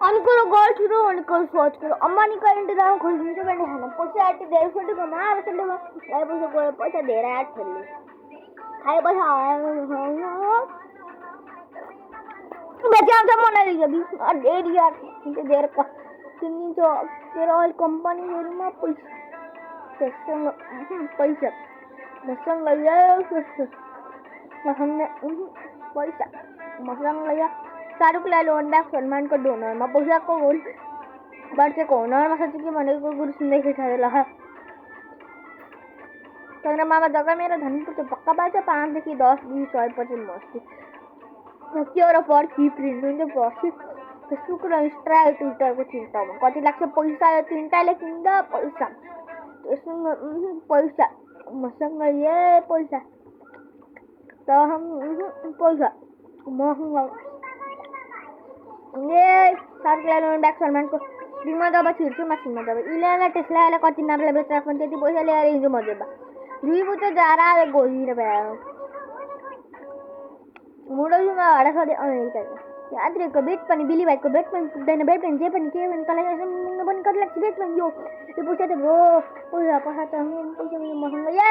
अनुकूल गोल छुरो अनुकूल सोच करो अम्मा नहीं करेंगे दाम खुद नहीं तो बैठे हैं ना पैसे आटे 150 का मार संडे में यार पैसे कोई पैसा दे रहा है ठल्ले खाए बस बच्चा हम सब मना लीजिए अभी और देर यार इनके देर का किन्नी जो तेरा ऑयल कंपनी मेरी माँ पैसा पैसा मसंग लिया हमने पैसा मसंग लिया शाहरुख लाल ओनबैक सलमान को डोनर में पैसा को बोल बढ़ते को ओनर में सच की मने को गुरु सुनने के ठहरे रहा तेरा मामा जगह मेरा धनपुर तो पक्का बात है 5 देखी 10 20 100% मस्ती secure for keep printing the process Facebook र इंस्टा ट्विटर को चिंता में कति लाग्छ पैसा यो तिनटाले किन्दा पैसा त्यसमा पैसा मसँग ये पैसा त हम पैसा महँगा ये सार्कले ब्याक सलमानको दिनमा जब छिर्छु मसिनमा जब इलेला टेस्लाले कति नामले बेच्छ पनि त्यति पैसा ल्याएर हिजो मजेबा दुई बुटे जारा गोही र भ्या मुडो जुमा हडा सधैँ अमेरिका याद रहेको बेट पनि बिली भाइको बेट पनि पुग्दैन बेट पनि जे पनि के पनि तँलाई यसो पनि कति लाग्छ बेट पनि यो पैसा त हो पैसा त पैसा मसँग या